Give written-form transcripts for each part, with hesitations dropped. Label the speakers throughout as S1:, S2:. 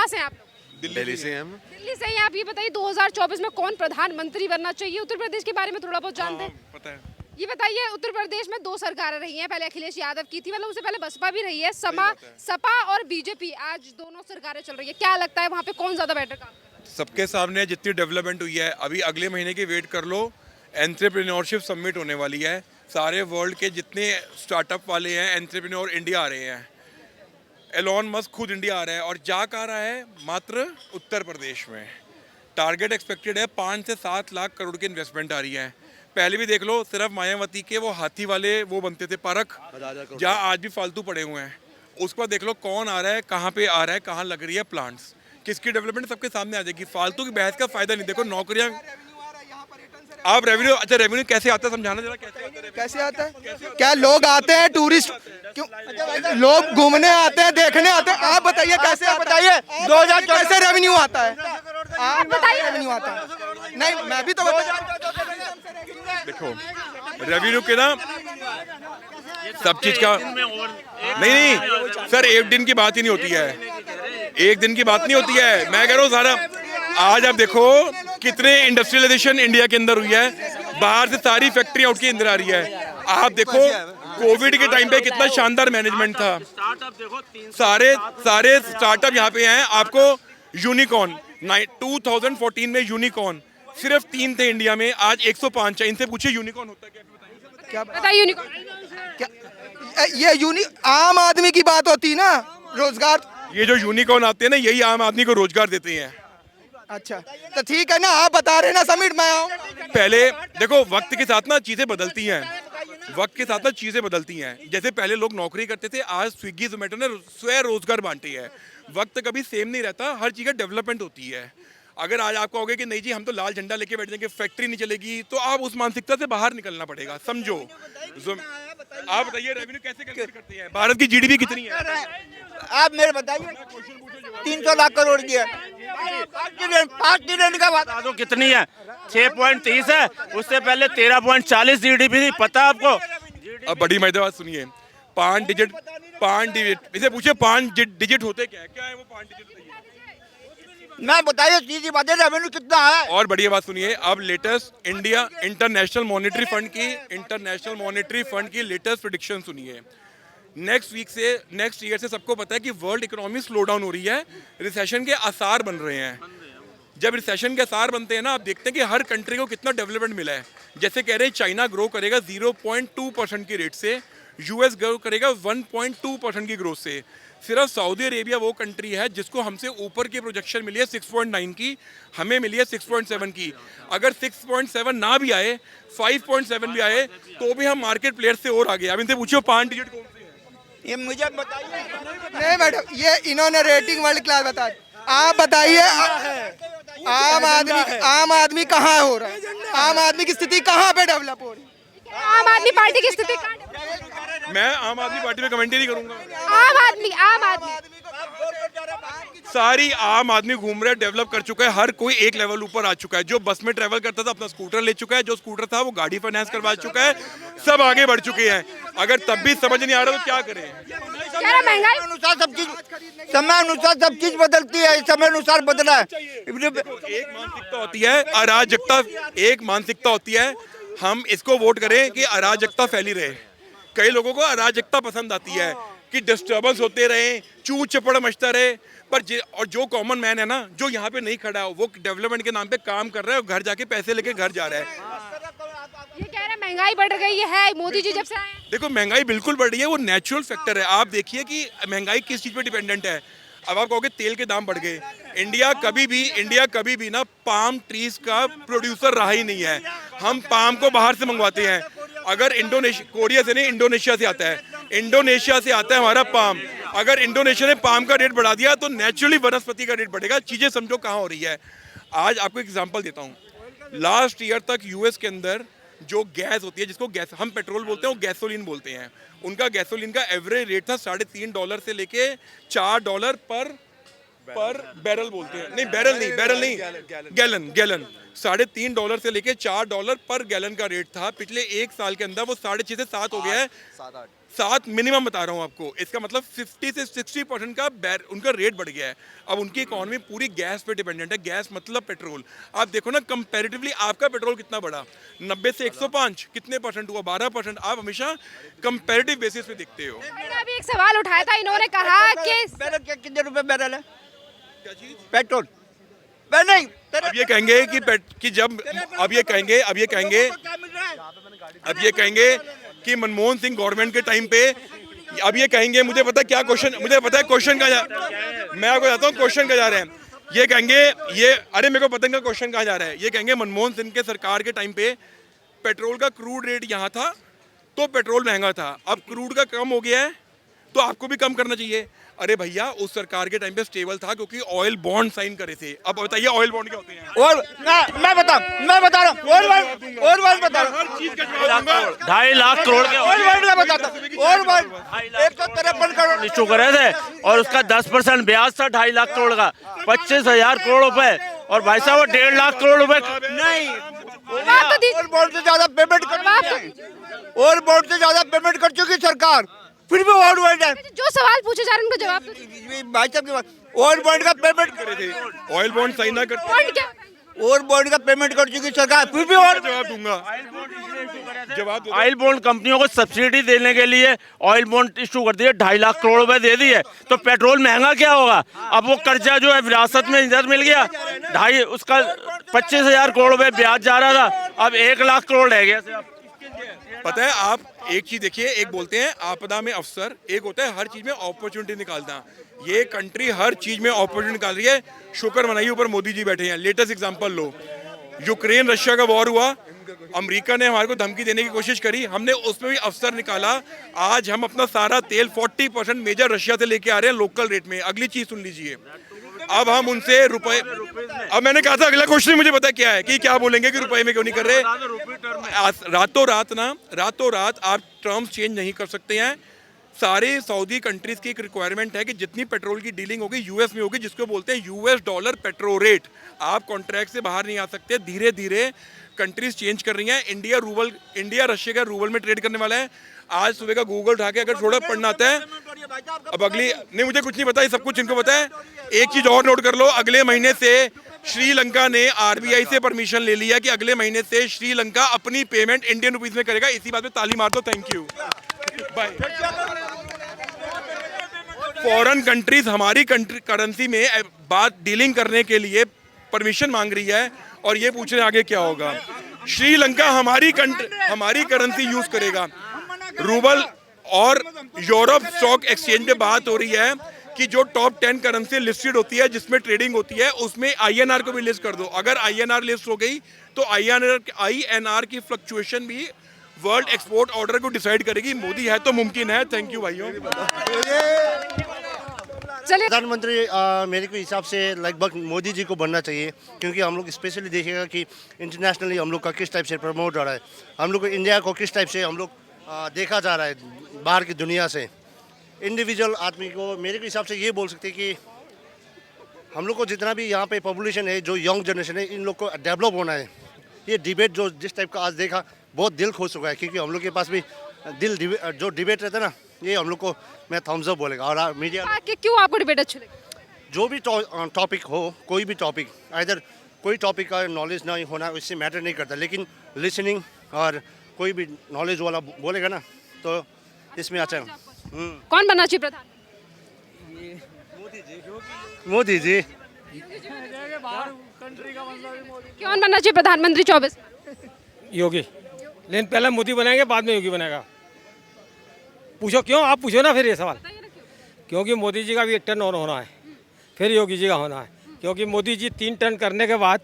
S1: कहाँ से हैं आप लोग?
S2: दिल्ली से हैं हम।
S1: दिल्ली से हैं आप। ये बताइए 2024 में कौन प्रधानमंत्री बनना चाहिए? उत्तर प्रदेश के बारे में थोड़ा बहुत जानते हैं?
S2: पता है।
S1: ये बताइए उत्तर प्रदेश में 2 सरकारें रही हैं, पहले अखिलेश यादव की थी, मतलब उससे पहले बसपा भी रही है, सपा और बीजेपी, आज दोनों सरकारें चल रही है। क्या लगता है वहाँ पे कौन ज्यादा बेटर काम कर रहा है?
S2: सबके सामने जितनी डेवलपमेंट हुई है, अभी अगले महीने की वेट कर लो, एंटरप्रेन्योरशिप समिट होने वाली है। सारे वर्ल्ड के जितने स्टार्टअप वाले हैं एंटरप्रेन्योर इंडिया आ रहे हैं। एलोन मस्क खुद इंडिया आ रहा है और जा कहाँ रहा है? मात्र उत्तर प्रदेश में। टारगेट एक्सपेक्टेड है 5 से 7 लाख करोड़ की इन्वेस्टमेंट आ रही है। पहले भी देख लो, सिर्फ मायावती के वो हाथी वाले वो बनते थे पार्क, जहाँ आज भी फालतू पड़े हुए हैं। उसके बाद देख लो कौन आ रहा है, कहाँ पे आ रहा है, कहाँ लग रही है प्लांट्स, किसकी डेवलपमेंट सबके सामने आ जाएगी। फालतू की बहस का फायदा नहीं। देखो नौकरियां, आप रेवेन्यू, अच्छा रेवेन्यू कैसे आता है समझाना जरा,
S3: कैसे आता है? क्या लोग आते हैं टूरिस्ट, क्यों लोग घूमने आते हैं, देखने आते हैं? आप बताइए कैसे, आप बताइए 2000 कैसे रेवेन्यू आता है? आप बताइए रेवेन्यू आता है? नहीं, मैं भी तो
S2: देखो रेवेन्यू के ना सब चीज का नहीं सर, एक दिन की बात ही नहीं होती है, एक दिन की बात नहीं होती है। मैं कह रहा हूँ सारा, आज आप देखो कितने इंडस्ट्रियलाइजेशन इंडिया के अंदर हुई है, बाहर से सारी फैक्ट्री आउट की अंदर आ रही है। आप देखो कोविड के टाइम पे कितना शानदार मैनेजमेंट था, सारे स्टार्टअप यहाँ पे हैं। आपको यूनिकॉर्न 2014 में यूनिकॉर्न सिर्फ 3 थे इंडिया में, आज 105 है। इनसे पूछिए यूनिकॉर्न होता क्या?
S1: बताइए यूनिकॉर्न
S3: क्या ये आम आदमी की बात होती है ना, रोजगार।
S2: ये जो यूनिकॉर्न आते हैं ना, यही आम आदमी को रोजगार देते हैं।
S3: अच्छा तो ठीक है ना, आप बता रहे ना समिट में आओ।
S2: पहले देखो वक्त के साथ ना चीजें बदलती हैं, वक्त के साथ ना चीजें बदलती हैं। जैसे पहले लोग नौकरी करते थे, आज स्विगी जोमेटो ने स्वयं रोजगार बांटे है। वक्त कभी सेम नहीं रहता, हर चीज का डेवलपमेंट होती है। अगर आज आप कहोगे कि नहीं जी हम तो लाल झंडा लेके बैठ जाएंगे, फैक्ट्री नहीं चलेगी, तो आप उस मानसिकता से बाहर निकलना पड़ेगा। समझो आप बताइए रेवेन्यू कैसे कैलकुलेट करते हैं? भारत की जीडीपी कितनी है?
S3: आप मेरे बताइए। 300 लाख करोड़ की है। 5 ट्रिलियन का बात
S4: तो कितनी है? 6.30 है, उससे पहले 13.40 जीडीपी थी। पता है आपको?
S2: अब बड़ी मजेदार बात सुनिए, 5 डिजिट इसे पूछिए 5 डिजिट होते क्या है वो 5 डिजिट?
S3: मैं बताइए सीधी बात है, रेवेन्यू कितना है? और
S2: बढ़िया बात सुनिए, अब latest India international monetary fund की लेटेस्ट प्रेडिक्शन सुनिए। नेक्स्ट ईयर से सबको पता है कि वर्ल्ड इकोनॉमी स्लो डाउन हो रही है, रिसेशन के आसार बन रहे हैं। जब रिसेशन के आसार बनते हैं ना, आप देखते हैं कि हर कंट्री को कितना डेवलपमेंट मिला है। जैसे कह रहे हैं चाइना ग्रो करेगा 0.2% की रेट से, यूएस ग्रो करेगा 1.2% की ग्रोथ से। सिर्फ सऊदी अरेबिया वो कंट्री है जिसको हमसे ऊपर की प्रोजेक्शन मिली है 6.9 की, हमें मिली है 6.7 की। अगर 6.7 ना भी आए, 5.7 भी आए, तो भी हम मार्केट प्लेयर से और आगे। अब इनसे पूछो 5 डिजिट कौन से हैं?
S3: ये मुझे बताइए। नहीं मैडम, ये इन्होंने रेटिंग वर्ल्ड क्लास बता दी। आप बताइए आम आदमी कहाँ हो रहा है? आम आदमी की स्थिति कहाँ पे डेवलप हो रही है?
S1: आम आदमी पार्टी की स्थिति कहाँ?
S2: मैं आम आदमी पार्टी में कमेंट ही नहीं करूंगा।
S1: आम आदमी
S2: सारी आम आदमी घूम रहा है, डेवलप कर चुका है, हर कोई एक लेवल ऊपर आ चुका है। जो बस में ट्रेवल करता था अपना स्कूटर ले चुका है, जो स्कूटर था वो गाड़ी फाइनेंस करवा चुका है, सब आगे बढ़ चुके हैं। अगर तब भी समझ नहीं आ रहा तो क्या करें?
S1: महंगाई
S3: अनुसार सब चीज, समय अनुसार सब चीज बदलती है, समय अनुसार बदला है।
S2: एक मानसिकता होती है अराजकता, एक मानसिकता होती है हम इसको वोट करें कि अराजकता फैली रहे। कई लोगों को अराजकता पसंद आती है कि डिस्टर्बेंस होते रहे, चू चपड़ मचता रहे, पर और जो कॉमन मैन है ना, जो यहाँ पे नहीं खड़ा है, वो डेवलपमेंट के नाम पे काम कर रहा है और घर जाके पैसे लेके घर जा रहा है।
S1: ये कह रहे हैं महंगाई बढ़ गई है मोदी जी जब से आए हैं।
S2: देखो महंगाई बिल्कुल बढ़ रही है, वो नेचुरल फैक्टर है। आप देखिए कि महंगाई किस चीज पे डिपेंडेंट है। अब आप कहोगे तेल के दाम बढ़ गए, इंडिया कभी भी ना पाम ट्रीज का प्रोड्यूसर रहा ही नहीं है। हम पाम को बाहर से मंगवाते हैं। अगर कोरिया से नहीं, इंडोनेशिया से आता है हमारा पाम। अगर इंडोनेशिया ने पाम का रेट बढ़ा दिया तो नेचुरली वनस्पति का रेट बढ़ेगा। चीजें समझो कहाँ हो रही है। आज आपको एग्जांपल देता हूँ, लास्ट ईयर तक यूएस के अंदर जो गैस होती है, जिसको गैस हम पेट्रोल बोलते हैं, वो गैसोलीन बोलते हैं, उनका गैसोलीन का एवरेज रेट था $3.5 से लेके $4 पर बैरल बोलते हैं, नहीं बैरल नहीं गैलन। $3.5 से लेके $4 पर गैलन का रेट था। पिछले 1 साल के अंदर वो 6.5 से 7 हो गया है, 7 मिनिमम बता रहा हूँ आपको, इसका मतलब 50 से 60% का उनका रेट बढ़ गया है। अब उनकी इकोनॉमी पूरी गैस पे डिपेंडेंट है, गैस मतलब पेट्रोल। आप देखो ना कंपैरेटिवली आपका पेट्रोल कितना बढ़ा, 90 से 105 कितने परसेंट हुआ, 12%। आप हमेशा कंपैरेटिव बेसिस पे देखते हो।
S1: मैंने अभी एक सवाल उठाया था, इन्होंने कहा कि
S3: कितने रुपए बैरल है
S2: क्या चीज?
S3: पेट्रोल? नहीं
S2: अब ये कहेंगे कि जब अब ये कहेंगे कि मनमोहन सिंह गवर्नमेंट के टाइम पे, अब ये कहेंगे, मुझे पता है क्या क्वेश्चन, मुझे पता है क्वेश्चन कहाँ जा, मैं आपको बताता हूँ क्वेश्चन कहाँ जा रहे हैं। ये कहेंगे ये, अरे मेरे को पता नहीं क्वेश्चन कहाँ जा रहा है। ये कहेंगे मनमोहन सिंह के सरकार के टाइम पे पेट्रोल का क्रूड रेट यहाँ था तो पेट्रोल महंगा था, अब क्रूड का कम हो गया है तो आपको भी कम करना चाहिए। अरे भैया उस सरकार के टाइम पे स्टेबल था क्योंकि ऑयल बॉन्ड साइन करे थे। अब बताइए ऑयल बॉन्ड क्या होते हैं?
S3: और मैं बता रहा हूँ और बात बता रहा हूँ,
S2: हर चीज का जवाब दूंगा।
S4: 2.5 लाख करोड़ के
S3: और बात मैं बताता हूँ, और बात 153 करोड़
S4: इशू करे थे और उसका 10% ब्याज था 2.5 लाख करोड़ का, 25,000 करोड़ रुपए। और भाई साहब वो 1.5 लाख करोड़ रुपए नहीं,
S1: जवाब तो दीजिए।
S3: और बॉन्ड से ज्यादा पेमेंट और बॉन्ड से ज्यादा पेमेंट कर चुकी सरकार, फिर भी और बॉन्ड है।
S1: जो सवाल पूछे जा रहे हैं उनका जवाब तो दीजिए।
S3: भाई साहब की बात, और बॉन्ड का पेमेंट
S2: करे थे, ऑयल बॉन्ड साइन ना करते,
S1: बॉन्ड क्या होता है?
S3: और बॉन्ड का पेमेंट कर चुकी सरकार, फिर भी और
S2: जवाब दूंगा। जवाब दो।
S4: ऑयल बॉन्ड कंपनियों को सब्सिडी देने के लिए ऑयल बॉन्ड इशू कर दिए, 2.5 लाख करोड़ रुपए दे दिए, तो पेट्रोल महंगा क्या होगा? अब वो कर्जा जो है विरासत में इधर मिल गया, उसका 25,000 करोड़ रुपए ब्याज जा रहा था, अब 1 लाख करोड़ रह गया।
S2: पता है आप एक चीज देखिए, एक बोलते हैं आपदा में अवसर, एक होता है हर चीज में अपॉर्चुनिटी निकालना। ये कंट्री हर चीज में अपॉर्चुनिटी निकाल रही है, शुक्र मनाइए ऊपर मोदी जी बैठे हैं। लेटेस्ट एग्जांपल लो, यूक्रेन रशिया का वॉर हुआ, अमेरिका ने हमारे को धमकी देने की कोशिश करी, हमने उसमें भी अवसर निकाला। आज हम अपना सारा तेल 40% मेजर रशिया से लेके आ रहे हैं लोकल रेट में। अगली चीज सुन लीजिए, अब हम उनसे रुपए, अब मैंने कहा था अगला क्वेश्चन मुझे पता क्या है कि क्या बोलेंगे कि रुपए में क्यों नहीं कर रहे। रातों रात आप टर्म्स चेंज नहीं कर सकते हैं। सारे सऊदी कंट्रीज की एक रिक्वायरमेंट है कि जितनी पेट्रोल की डीलिंग होगी यूएस में होगी, जिसको बोलते हैं यूएस डॉलर पेट्रोल रेट। आप कॉन्ट्रैक्ट से बाहर नहीं आ सकते। धीरे धीरे कंट्रीज चेंज कर रही हैं। इंडिया रशिया का रूबल में ट्रेड करने वाला है। आज सुबह का गूगल उठा के अगर थोड़ा पढ़ना आता है, अब अगली नहीं, मुझे कुछ नहीं पता, ये सब कुछ इनको पता है। एक चीज और नोट कर लो, अगले महीने से श्रीलंका ने आरबीआई से परमिशन ले लिया कि अगले महीने से श्रीलंका अपनी पेमेंट इंडियन रुपीज में करेगा। इसी बात पे ताली मार दो, thank you, bye. Foreign countries हमारी करेंसी में बात डीलिंग करने के लिए परमिशन मांग रही है और ये पूछ रहे हैं आगे क्या होगा। श्रीलंका हमारी करेंसी यूज करेगा, रूबल। और यूरोप स्टॉक एक्सचेंज पे बात हो रही है कि जो टॉप 10 करेंसी लिस्टेड होती है जिसमें ट्रेडिंग होती है उसमें आईएनआर को भी लिस्ट कर दो। अगर आईएनआर लिस्ट हो गई तो आईएनआर की फ्लक्चुएशन भी वर्ल्ड एक्सपोर्ट ऑर्डर को डिसाइड करेगी। मोदी है तो मुमकिन है। थैंक यू भाइयों।
S1: चलिए,
S5: प्रधानमंत्री मेरे को हिसाब से लगभग मोदी जी को बनना चाहिए, क्योंकि हम लोग स्पेशली देखेगा कि इंटरनेशनली हम लोग का किस टाइप से प्रमोट हो रहा है, हम लोग को इंडिया को किस टाइप से हम लोग देखा जा रहा है बाहर की दुनिया से। इंडिविजुअल आदमी को मेरे के हिसाब से ये बोल सकते हैं कि हम लोग को जितना भी यहाँ पे पॉपुलेशन है, जो यंग जनरेशन है, इन लोग को डेवलप होना है। ये डिबेट जो जिस टाइप का आज देखा बहुत दिल खुश हो गया, क्योंकि हम लोग के पास भी जो डिबेट रहता है ना, ये हम लोग को मैं थम्स अप बोलेगा। और मीडिया
S1: क्यों आपको डिबेट अच्छी लगी?
S5: जो भी टॉपिक हो, कोई भी टॉपिक, इधर कोई टॉपिक का नॉलेज नहीं होना इससे मैटर नहीं करता, लेकिन लिसनिंग और कोई भी नॉलेज वाला बोलेगा ना तो इसमें अच्छा है।
S1: कौन बनना चाहिए प्रधानमंत्री?
S5: मोदी जी।
S1: कौन बनना चाहिए प्रधानमंत्री 24?
S6: योगी, लेकिन पहले मोदी बनाएंगे बाद में योगी बनेगा। पूछो क्यों, आप पूछो ना फिर ये सवाल। क्योंकि मोदी जी का भी 1 टर्न और होना है, फिर योगी जी का होना है। क्योंकि मोदी जी 3 टर्न करने के बाद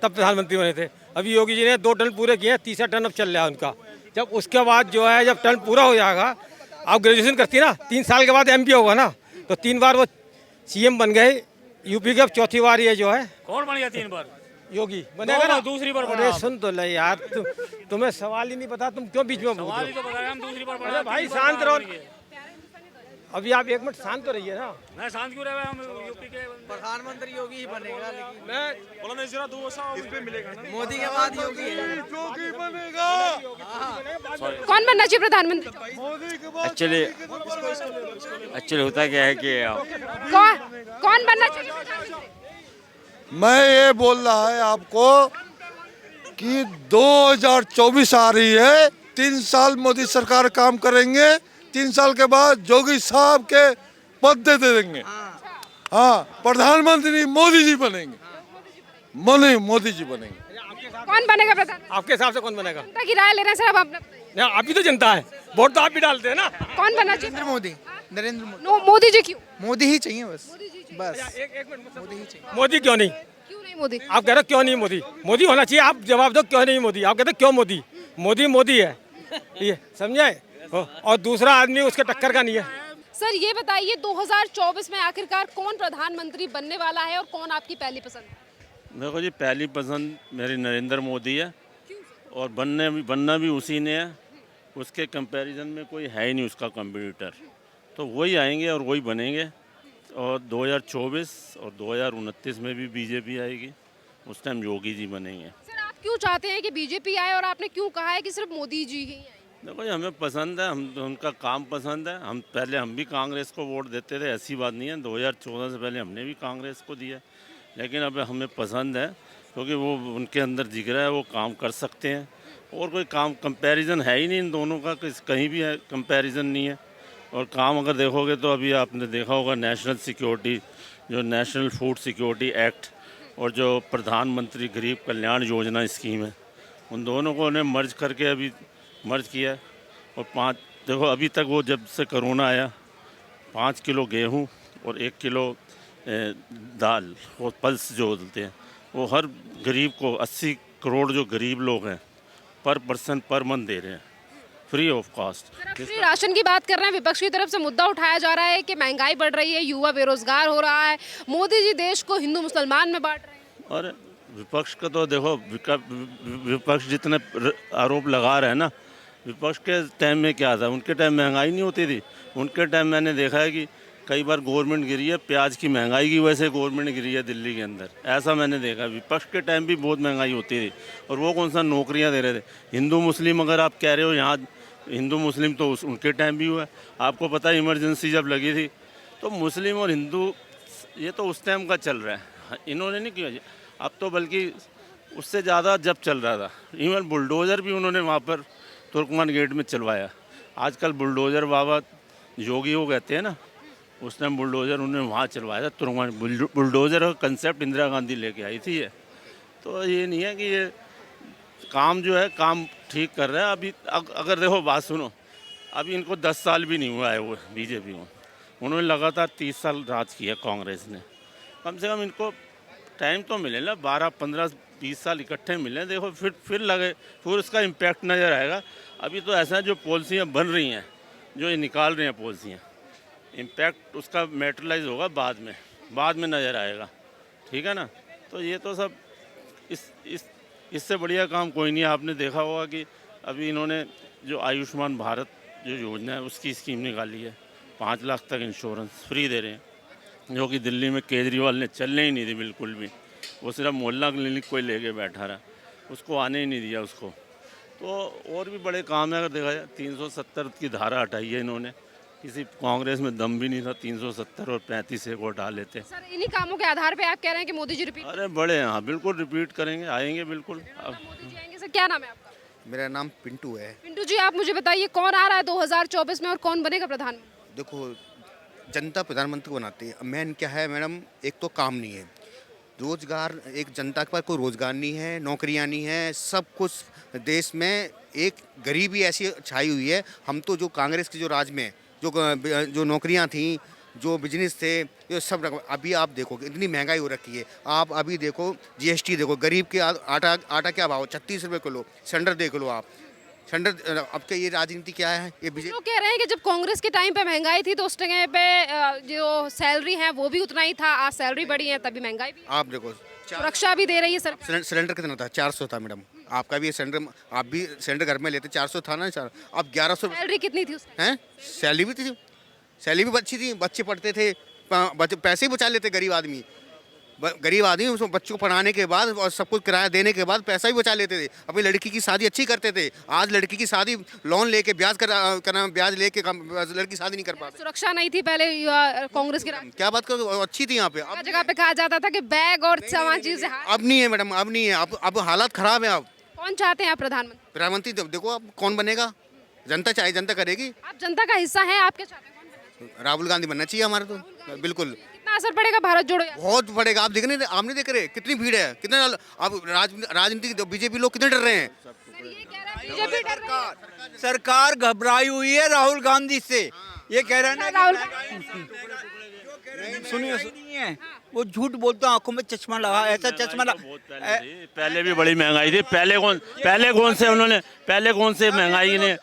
S6: तब प्रधानमंत्री बने थे। अभी योगी जी ने 2 टर्न पूरे किए हैं, तीसरा टर्न अब चल रहा है उनका। जब उसके बाद जो है, जब टर्न पूरा हो जाएगा, आप ग्रेजुएशन करती है ना, 3 साल के बाद एमपी होगा ना, तो 3 बार वो सीएम बन गए यूपी के। अब चौथी बार ये जो है,
S7: कौन बन गया 3 बार?
S6: योगी बनेगा ना,
S7: दूसरी बार।
S6: अरे सुन तो ले यार, तुम्हें सवाल ही नहीं पता, तुम क्यों बीच में बोल रहे हो?
S7: तो बताया हम दूसरी बार।
S6: अरे भाई शांत रहो। अभी आप एक मिनट शांत तो रहिए ना।
S4: मैं शांत क्यों रहे, हम यूपी के
S3: प्रधानमंत्री योगी ही बनेगा, लेकिन
S6: मैं
S4: बोला नहीं जरा दो पे मिलेगा ना।
S3: मोदी के बाद योगी
S1: कौन बनना चाहिए प्रधानमंत्री?
S4: एक्चुअली होता क्या है कि
S1: कौन बनना चाहिए प्रधानमंत्री?
S7: मैं ये बोल रहा है आपको कि 2024 आ रही है, 3 साल मोदी सरकार काम करेंगे, 3 साल के बाद जोगी साहब के पद दे देंगे। हाँ, प्रधानमंत्री मोदी जी बनेंगे, मोदी जी बनेंगे।
S1: कौन बनेगा प्रधानमंत्री?
S6: आपके हिसाब से कौन बनेगा?
S1: जनता की राय ले रहे हैं सर, अब आपने बताइए।
S6: नहीं, आप ही तो जनता है, वोट तो आप भी डालते हैं ना।
S1: कौन बनना चाहिए?
S3: नरेंद्र मोदी, नरेंद्र मोदी,
S1: नो, मोदी जी क्यों?
S3: मोदी ही चाहिए बस, बस
S6: एक मिनट, मोदी ही चाहिए। मोदी क्यों नहीं?
S1: क्यों नहीं मोदी?
S6: आप कह रहे हो क्यों नहीं मोदी? मोदी होना चाहिए, आप जवाब दो क्यों नहीं मोदी। आप कहते हो क्यों मोदी? मोदी मोदी है, ये समझे? और दूसरा आदमी उसके टक्कर का नहीं है।
S1: सर ये बताइए 2024 में आखिरकार कौन प्रधानमंत्री बनने वाला है और कौन आपकी पहली पसंद है?
S4: देखो जी, पहली पसंद मेरी नरेंद्र मोदी है, और बनना भी उसी ने है। उसके कंपैरिजन में कोई है ही नहीं उसका कंपटीटर, तो वही आएंगे और वही बनेंगे। और 2024 और 2029 में भी बीजेपी आएगी, उस टाइम योगी जी बनेंगे।
S1: सर आप क्यों चाहते हैं कि बीजेपी आए और आपने क्यों कहा है कि सिर्फ मोदी जी ही आए?
S4: देखो जी, हमें पसंद है, उनका काम पसंद है। हम भी कांग्रेस को वोट देते थे, ऐसी बात नहीं है। 2014 से पहले हमने भी कांग्रेस को दिया, लेकिन अब हमें पसंद है क्योंकि वो उनके अंदर जिगर है, वो काम कर सकते हैं। और कोई काम कंपैरिजन है ही नहीं इन दोनों का, कहीं भी है कंपैरिजन नहीं है। और काम अगर देखोगे तो अभी आपने देखा होगा नेशनल सिक्योरिटी, जो नेशनल फूड सिक्योरिटी एक्ट और जो प्रधानमंत्री गरीब कल्याण योजना स्कीम है, उन दोनों को उन्हें मर्ज किया है। और देखो अभी तक वो जब से कोरोना आया, 5 किलो गेहूँ और 1 किलो दाल, वो पल्स जो बोलते हैं, वो हर गरीब को 80 करोड़ जो गरीब लोग हैं पर पर्सन पर मंथ दे रहे हैं, फ्री ऑफ कॉस्ट।
S1: सर आप फ्री राशन की बात कर रहे हैं, विपक्ष की तरफ से मुद्दा उठाया जा रहा है कि महंगाई बढ़ रही है, युवा बेरोजगार हो रहा है, मोदी जी देश को हिंदू मुसलमान में बांट रहे हैं।
S4: और विपक्ष का तो देखो, विपक्ष जितने आरोप लगा रहे हैं ना, विपक्ष के टाइम में क्या था? उनके टाइम महंगाई नहीं होती थी। उनके टाइम मैंने देखा है कि कई बार गवर्नमेंट गिरी है, प्याज की महंगाई की वजह से गवर्नमेंट गिरी है दिल्ली के अंदर, ऐसा मैंने देखा। विपक्ष के टाइम भी बहुत महंगाई होती थी, और वो कौन सा नौकरियां दे रहे थे। हिंदू मुस्लिम अगर आप कह रहे हो, यहाँ हिंदू मुस्लिम तो उनके टाइम भी हुआ है। आपको पता है इमरजेंसी जब लगी थी, तो मुस्लिम और हिंदू ये तो उस टाइम का चल रहा है, इन्होंने नहीं किया। अब तो बल्कि उससे ज़्यादा जब चल रहा था, इवन बुलडोज़र भी उन्होंने वहाँ पर तुर्कमान गेट में चलवाया। आजकल बुलडोज़र बाबा योगी हो कहते हैं ना, उस टाइम बुलडोज़र उन्होंने वहाँ चलवाया था तुर्कमान। बुलडोज़र का कंसेप्ट इंदिरा गांधी लेके आई थी ये। तो ये नहीं है कि ये काम जो है काम ठीक कर रहा है। अभी अगर देखो बात सुनो, अभी इनको 10 साल भी नहीं हुआ है वो बीजेपी में, उन्होंने लगातार 30 साल राज किया कांग्रेस ने। कम से कम इनको टाइम तो मिले ना, 12, 15, 20 साल इकट्ठे मिले, देखो फिर लगे, फिर उसका इम्पैक्ट नज़र आएगा। अभी तो ऐसा जो पॉलिसियाँ बन रही हैं, जो ये निकाल रहे हैं पॉलिसियाँ, इम्पैक्ट उसका मैटेरियलाइज होगा बाद में नज़र आएगा, ठीक है ना। तो ये तो सब इससे बढ़िया काम कोई नहीं है। आपने देखा होगा कि अभी इन्होंने जो आयुष्मान भारत जो योजना है उसकी स्कीम निकाली है, 5 लाख तक इंश्योरेंस फ्री दे रहे हैं, जो कि दिल्ली में केजरीवाल ने चलने ही नहीं दी बिल्कुल भी। वो सिर्फ मोहल्ला क्लिनिक कोई लेके बैठा रहा, उसको आने ही नहीं दिया उसको। तो और भी बड़े काम है। अगर देखा जाए 370 की धारा हटाई है इन्होंने, किसी कांग्रेस में दम भी नहीं था 370 और 35 को हटा लेते।
S1: सर इन्हीं कामों के आधार पे आप कह रहे हैं कि मोदी जी रिपीट?
S4: अरे बड़े हैं, हाँ बिल्कुल रिपीट करेंगे, आएंगे बिल्कुल।
S1: मोदी जी आएंगे। सर क्या नाम है आपका?
S3: मेरा नाम पिंटू है।
S1: पिंटू जी आप मुझे बताइए कौन आ रहा है 2024 में और कौन बनेगा प्रधानमंत्री?
S3: देखो, जनता प्रधानमंत्री को बनाती है। मेन क्या है मैडम, एक तो काम नहीं है, रोजगार, एक जनता के पास कोई रोजगार नहीं है, नौकरियां नहीं है, सब कुछ देश में एक गरीबी ऐसी छाई हुई है। हम तो जो कांग्रेस के जो राज में जो नौकरियां थी, जो बिजनेस थे, ये सब अभी आप देखो इतनी महंगाई हो रखी है। आप अभी देखो जीएसटी देखो, गरीब के आटा क्या भाव, 36 रुपये किलो। सिलेंडर देख लो आप, सिलेंडर। अब क्या ये राजनीति क्या है? ये
S1: लोग कह रहे हैं कि जब कांग्रेस के टाइम पे महंगाई थी तो उस टाइम पे जो सैलरी है वो भी उतना ही था, आज सैलरी बढ़ी है तभी महंगाई भी।
S3: आप देखो
S1: सुरक्षा भी दे रही है सर।
S3: सिलेंडर कितना था? 400 था मैडम। आपका भी सिलेंडर, आप भी सिलेंडर घर में लेते 400 था ना, अब 1100।
S1: सैलरी कितनी थी उसमें?
S3: हैं? सैलरी भी थी
S8: सैलरी भी अच्छी थी, बच्चे पढ़ते थे, पैसे ही बचा लेते गरीब आदमी। गरीब आदमी उसमें बच्चों को पढ़ाने के बाद और सब कुछ किराया देने के बाद पैसा भी बचा लेते थे। अपनी लड़की की शादी अच्छी करते थे। आज लड़की की शादी लोन लेके ब्याज लेके लड़की शादी नहीं कर पाते।
S1: सुरक्षा नहीं थी पहले कांग्रेस के राज
S8: क्या बात करो, अच्छी थी यहाँ पे।
S1: में। जगह पे कहा जाता था कि बैग और सामान चीजें
S8: अब नहीं है मैडम, अब नहीं है। अब हालात खराब है। अब
S1: कौन चाहते हैं आप प्रधानमंत्री?
S8: प्रधानमंत्री देखो अब कौन बनेगा, जनता चाहे, जनता करेगी।
S1: आप जनता का हिस्सा हैं, आप क्या चाहते हैं? कौन बनना चाहिए?
S8: राहुल गांधी बनना चाहिए हमारे तो, बिल्कुल।
S1: कितना असर पड़ेगा भारत जोड़ो यात्रा?
S8: बहुत पड़ेगा। आप देख रहे कितनी भीड़ है, कितना। अब राजनीति बीजेपी लोग कितने डर रहे हैं।
S1: ये कह रहा है बीजेपी डर रही है।
S9: सरकार घबराई हुई है राहुल गांधी से। ये कह रहा है ना
S1: राहुल
S9: सुनिए नहीं है, वो झूठ बोलता, आंखों में चश्मा लगा, ऐसा चश्मा लगा।
S4: पहले भी बड़ी महंगाई थी। पहले कौन से महंगाई ने